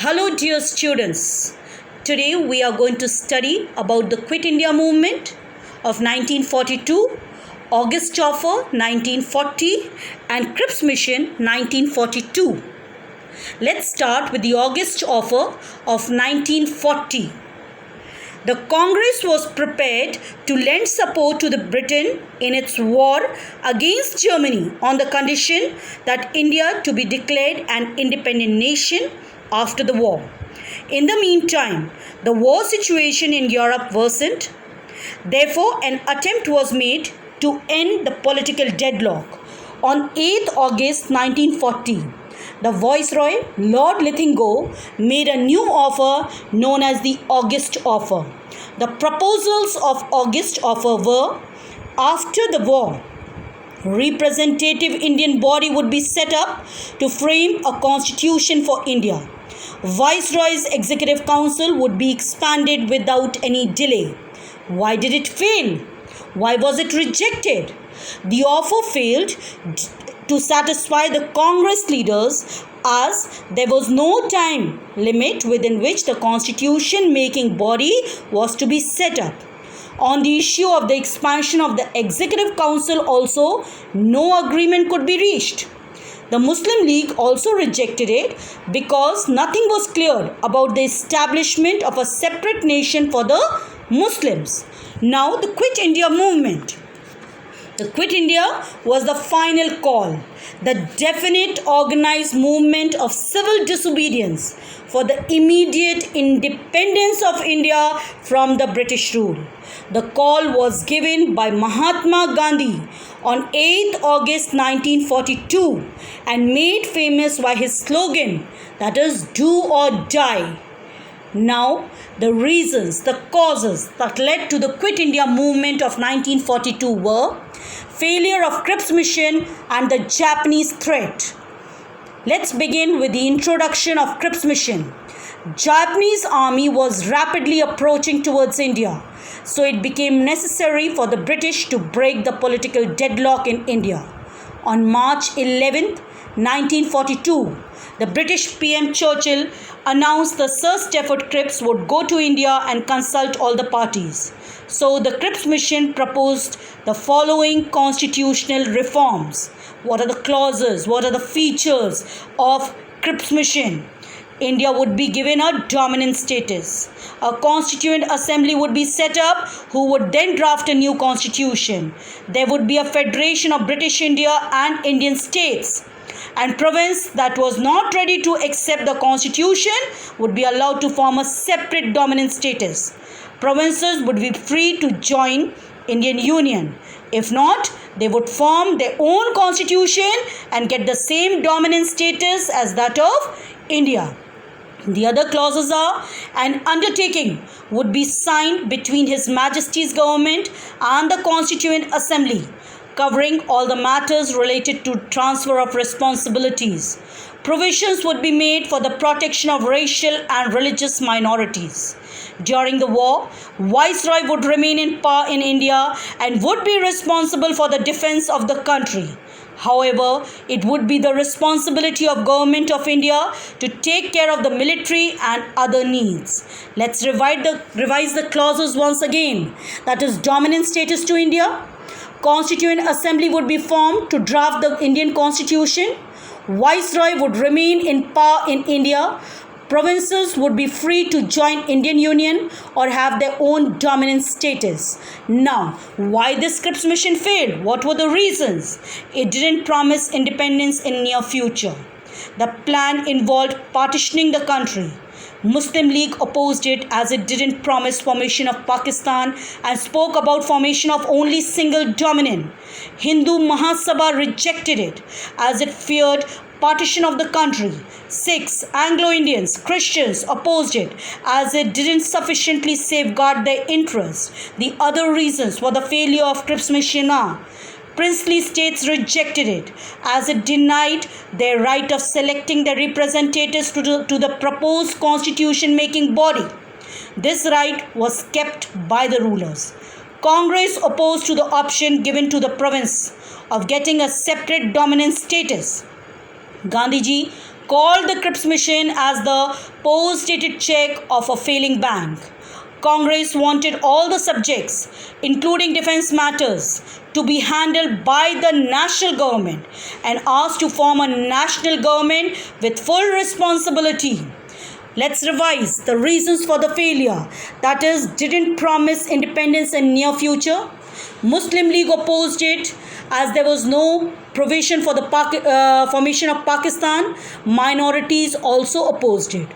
Hello dear students, today we are going to study about the Quit India movement of 1942, August Offer 1940 and Crips Mission 1942. Let's start with the August Offer of 1940. The Congress was prepared to lend support to the Britain in its war against Germany on the condition that India to be declared an independent nation after the war. In the meantime, the war situation in Europe worsened. Therefore, an attempt was made to end the political deadlock. On 8th August 1940, the Viceroy, Lord Linlithgow, made a new offer known as the August Offer. The proposals of August Offer were: after the war, representative Indian body would be set up to frame a constitution for India. Viceroy's Executive Council would be expanded without any delay. Why did it fail? Why was it rejected? The offer failed to satisfy the Congress leaders, as there was no time limit within which the constitution making body was to be set up. On the issue of the expansion of the Executive Council also, no agreement could be reached. The Muslim League also rejected it because nothing was clear about the establishment of a separate nation for the Muslims. Now, the Quit India movement. The Quit India was the final call, the definite organized movement of civil disobedience for the immediate independence of India from the British rule. The call was given by Mahatma Gandhi on 8th August 1942 and made famous by his slogan, that is, do or die. Now, the reasons, the causes that led to the Quit India movement of 1942 were failure of Crips mission and the Japanese threat. Let's begin with the introduction of Crips mission. Japanese army was rapidly approaching towards India, so it became necessary for the British to break the political deadlock in India. On March 11th, 1942, the British PM Churchill announced the Sir Stafford Cripps would go to India and consult all the parties. So the Crips mission proposed the following constitutional reforms. What are the clauses? What are the features of Crips mission? India would be given a dominant status. A constituent assembly would be set up who would then draft a new constitution. There would be a federation of British India and Indian states. And province that was not ready to accept the constitution would be allowed to form a separate dominant status. Provinces would be free to join Indian Union. If not, they would form their own constitution and get the same dominant status as that of India. The other clauses are: an undertaking would be signed between His Majesty's government and the Constituent Assembly, covering all the matters related to transfer of responsibilities. Provisions would be made for the protection of racial and religious minorities. During the war, Viceroy would remain in power in India and would be responsible for the defense of the country. However, it would be the responsibility of Government of India to take care of the military and other needs. Let's revise the clauses once again. That is, dominant status to India. Constituent Assembly would be formed to draft the Indian Constitution. Viceroy would remain in power in India. Provinces would be free to join Indian Union or have their own dominant status. Now, why this Crips mission failed? What were the reasons? It didn't promise independence in near future. The plan involved partitioning the country. Muslim League opposed it as it didn't promise formation of Pakistan and spoke about formation of only single dominant. Hindu Mahasabha rejected it as it feared partition of the country. Sikhs, Anglo-Indians, Christians opposed it as it didn't sufficiently safeguard their interests. The other reasons for the failure of Crips mission are: princely states rejected it as it denied their right of selecting their representatives to the proposed constitution making body. This right was kept by the rulers. Congress opposed to the option given to the province of getting a separate dominant status. Gandhiji called the Crips mission as the post-dated check of a failing bank. Congress wanted all the subjects, including defense matters, to be handled by the national government and asked to form a national government with full responsibility. Let's revise the reasons for the failure. That is, didn't promise independence in near future. Muslim League opposed it as there was no provision for the formation of Pakistan. Minorities also opposed it.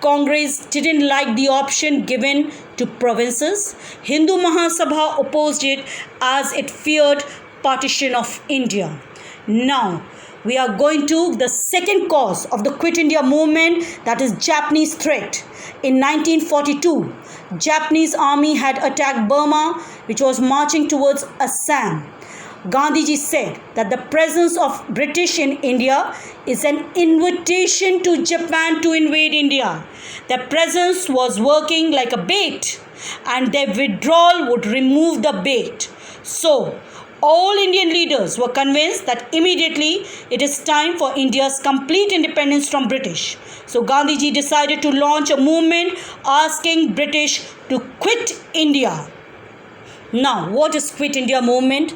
Congress didn't like the option given to provinces. Hindu Mahasabha opposed it as it feared partition of India. Now, we are going to the second cause of the Quit India movement, that is Japanese threat. In 1942, Japanese army had attacked Burma, which was marching towards Assam. Gandhiji said that the presence of British in India is an invitation to Japan to invade India. Their presence was working like a bait, and their withdrawal would remove the bait. So, all Indian leaders were convinced that immediately it is time for India's complete independence from British. So Gandhiji decided to launch a movement asking British to quit India. Now, what is Quit India movement?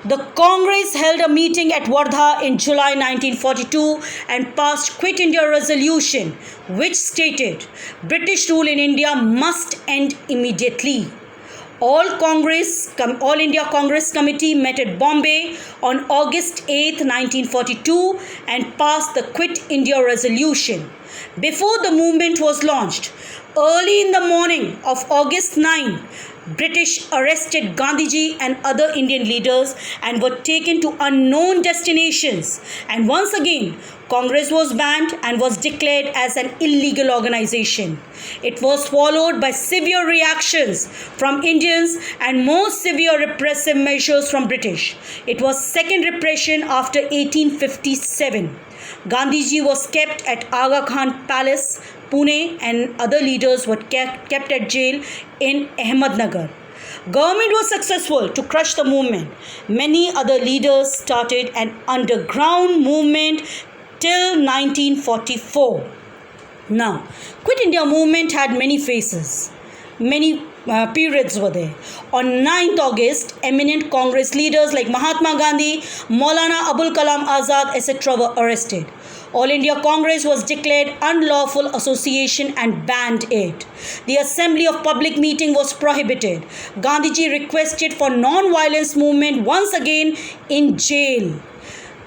The Congress held a meeting at Wardha in July 1942 and passed Quit India resolution, which stated British rule in India must end immediately. All India Congress Committee met at Bombay on August 8, 1942 and passed the Quit India resolution. Before the movement was launched, early in the morning of August 9, British arrested Gandhiji and other Indian leaders and were taken to unknown destinations. And once again, Congress was banned and was declared as an illegal organization. It was followed by severe reactions from Indians and more severe repressive measures from British. It was second repression after 1857. Gandhiji was kept at Aga Khan Palace, Pune, and other leaders were kept at jail in Ahmednagar. Government was successful to crush the movement. Many other leaders started an underground movement till 1944. Now, Quit India movement had many phases. Many periods were there. On 9th August, eminent Congress leaders like Mahatma Gandhi, Maulana Abul Kalam Azad, etc. were arrested. All India Congress was declared unlawful association and banned it. The assembly of public meeting was prohibited. Gandhiji requested for non-violence movement once again in jail.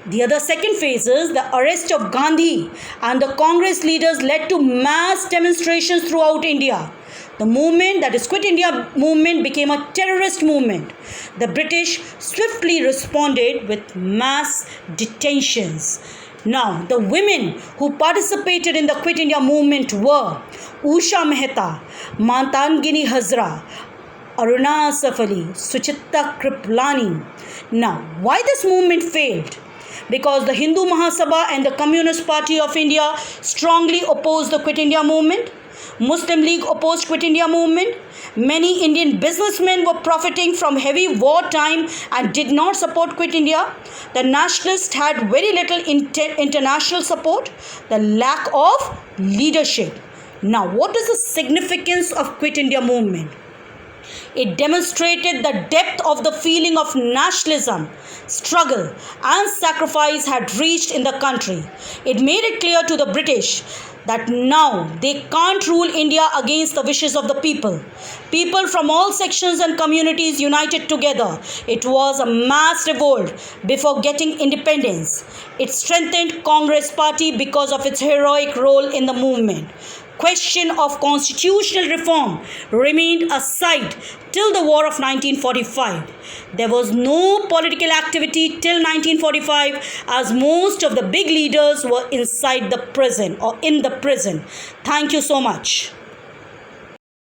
The other second phase is the arrest of Gandhi and the Congress leaders led to mass demonstrations throughout India. The movement, that is Quit India movement, became a terrorist movement. The British swiftly responded with mass detentions. Now, the women who participated in the Quit India movement were Usha Mehta, Matangini Hazra, Aruna Asaf Ali, Suchitta Kriplani. Now, why this movement failed? Because the Hindu Mahasabha and the Communist Party of India strongly opposed the Quit India movement. Muslim League opposed Quit India movement. Many Indian businessmen were profiting from heavy wartime and did not support Quit India. The nationalists had very little international support. The lack of leadership. Now, what is the significance of Quit India movement? It demonstrated the depth of the feeling of nationalism, struggle and sacrifice had reached in the country. It made it clear to the British that now they can't rule India against the wishes of the people. People from all sections and communities united together. It was a mass revolt before getting independence. It strengthened Congress party because of its heroic role in the movement. Question of constitutional reform remained aside till the War of 1945. There was no political activity till 1945 as most of the big leaders were inside the prison or in the prison. Thank you so much.